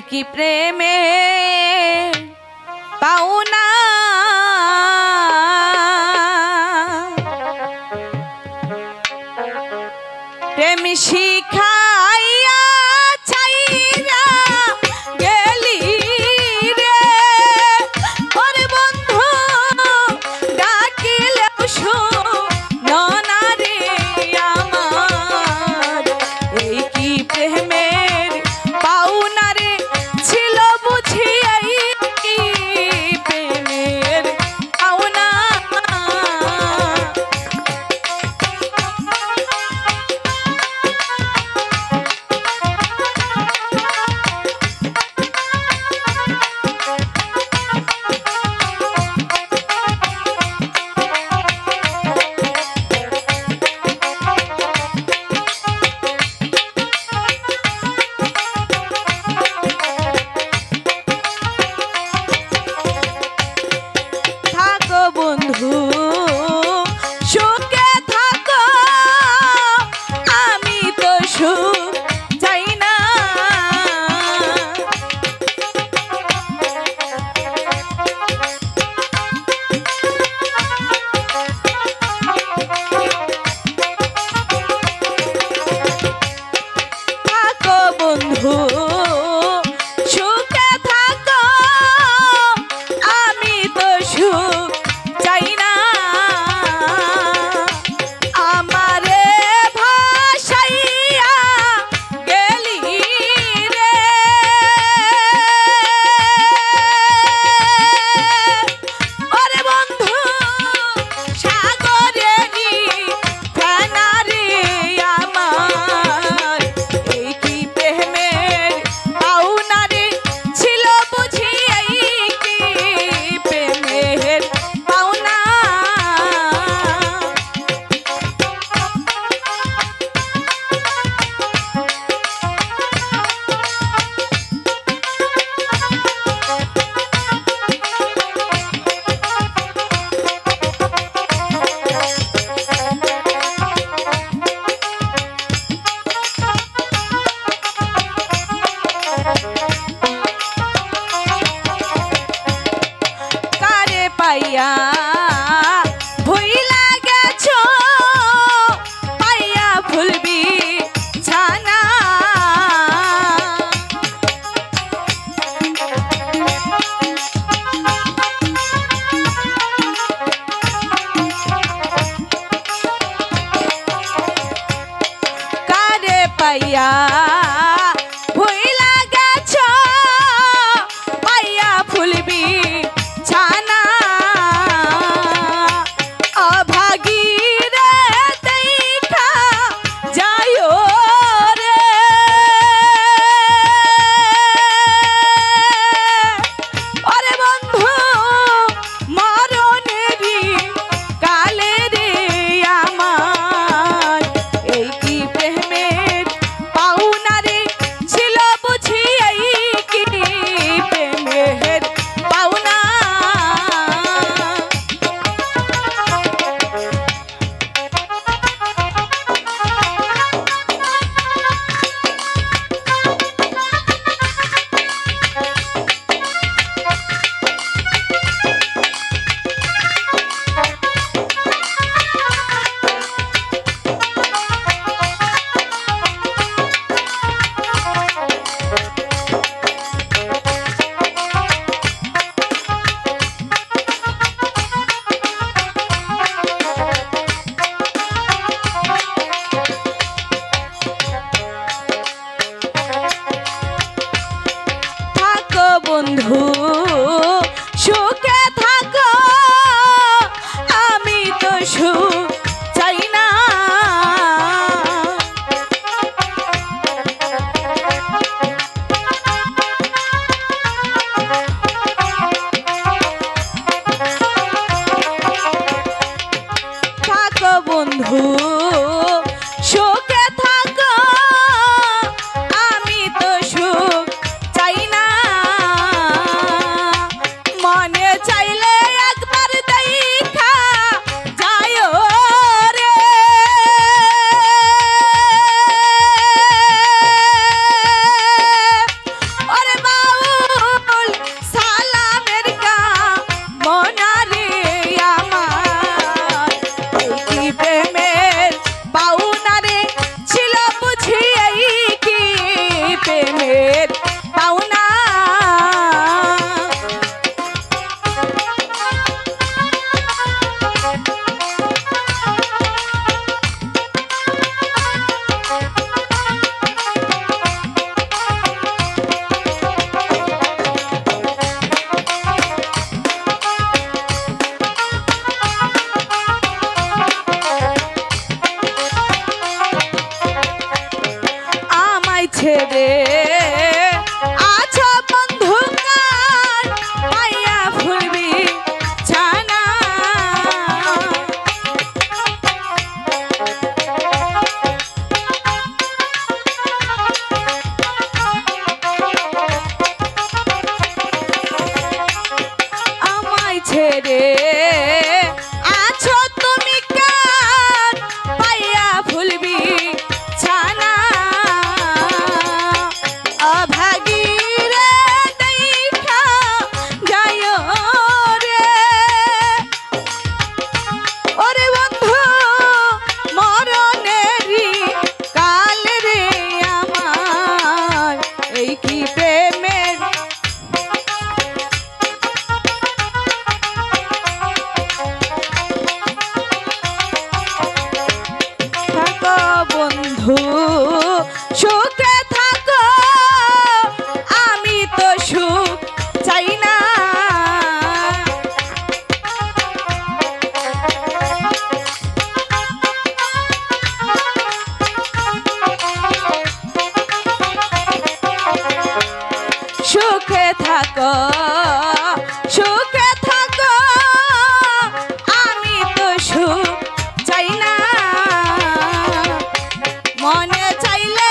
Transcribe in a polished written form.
কি প্রেমে পাওনা প্রেম শিখাইয়া ছাইরা গেলি রে ওরে বন্ধু ডাকিলেও শোনো না রে আমার এই কি প্রেমের পাওনা রে ছিল বুঝি এই কি প্রেমের পাওনা বন্ধু সুখে থাকো আমি তো সুখ চাই না থাকো বন্ধু সুখে থাকো আমি তো সুখ চাই না আমারে ভাসাইয়া গেলি রে ওরে বন্ধু সাগরেরই ফেনা রে আমার এই কি প্রেমের পাওনা রে ছিল বুঝি এই কি প্রেমের পাওনা কারে পাইয়া ভুইলা গেছো পাইয়া ভুলবি ছানা কারে পাইয়া ভুইলা গেছো পাইয়া ভুলবি ছানা অভাগী রে দেখা যায়ও রে ওরে বন্ধু মরণেরই কালে রে আমার এই কি প্রেমের পাওনা রে ছেড়ে আছো বন্ধু কার পাইয়া ফুলবি ছানা আমায় ছেড়ে আছো তুমি কার পাইয়া ফুলবি ছানা অভাগী রে দেখা যায়ো রে ওরে বন্ধু মরণেরই কাল রে আমার এই কি প্রেমের থাকো বন্ধু সুখে থাকো আমি তো সুখ চাই না সুখে থাকো সুখে থাকো আমি তো সুখ চাই না মনে চাইলে